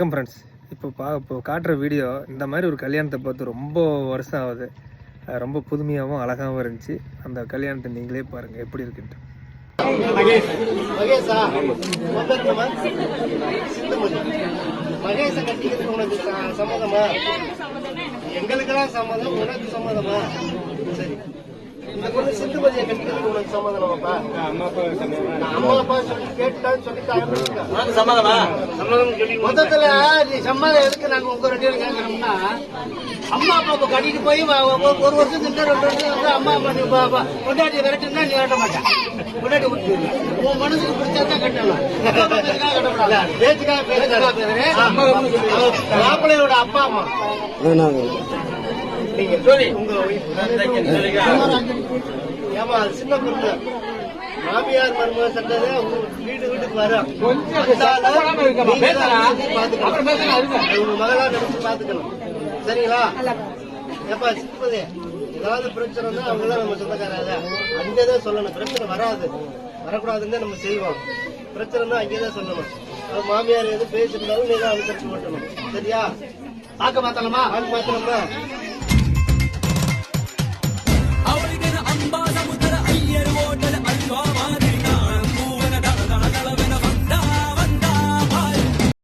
வணக்கம் ஃப்ரெண்ட்ஸ். இப்போ காட்டுற வீடியோ இந்த மாதிரி ஒரு கல்யாணத்தை பார்த்து ரொம்ப வருஷம் ஆகுது. ரொம்ப புதுமையாகவும் அழகாகவும் இருந்துச்சு. அந்த கல்யாணத்தை நீங்களே பாருங்கள் எப்படி இருக்குன்ட்டு. எங்களுக்கெல்லாம் சம்மதம், உனக்கு சம்மதமா? சரி, இந்த பொண்ணு சிந்துமதியை கட்டிக்கிறதுக்கு உனக்கு சம்மதமாப்பா? அம்மா அப்பா சொல்லி கேட்டுட்டான்னு சொல்லிட்டு சம்மதமா? மொத்தத்துல நீ சம்மதம் எதுக்கு நாங்க உங்க ரெண்டு பேரும் கேட்கணும்னா, அம்மா அப்பா கட்டிட்டு போய் ஒரு வருஷம் 2 வருஷம் வந்து அம்மா அப்பா கொண்டாட்டி விரட்டுனா நீ விரட்ட மாட்டேன். கொண்டாட்டி விட்டு உன் மனசுக்கு பிடிச்சாதான் கட்டணும். பேச்சுக்காக பேசுறேன். மாப்பிள்ளையோட அப்பா அம்மா நீங்க சொல்லி உங்க ஏமா சின்ன பொண்ணு மாமியார் மருமக சட்டதை வீட்டுக்கு வர உங்க மகளா நினைச்சு பாத்துக்கணும். சரிங்களா? ஏப்பா சிப்பதே ஏதாவது பிரச்சனை தான் அவங்கதான் நம்ம சொந்தக்காராங்க. அங்கேதான் சொல்லணும். பிரச்சனை வரக்கூடாதுன்னு நம்ம செய்வோம். பிரச்சனை தான் அங்கேதான் சொல்லணும். மாமியார் எதுவும் பேசிருந்தாலும் நீங்க அனுசரிச்சு மாட்டணும். சரியா? பார்க்க மாத்தலாமா?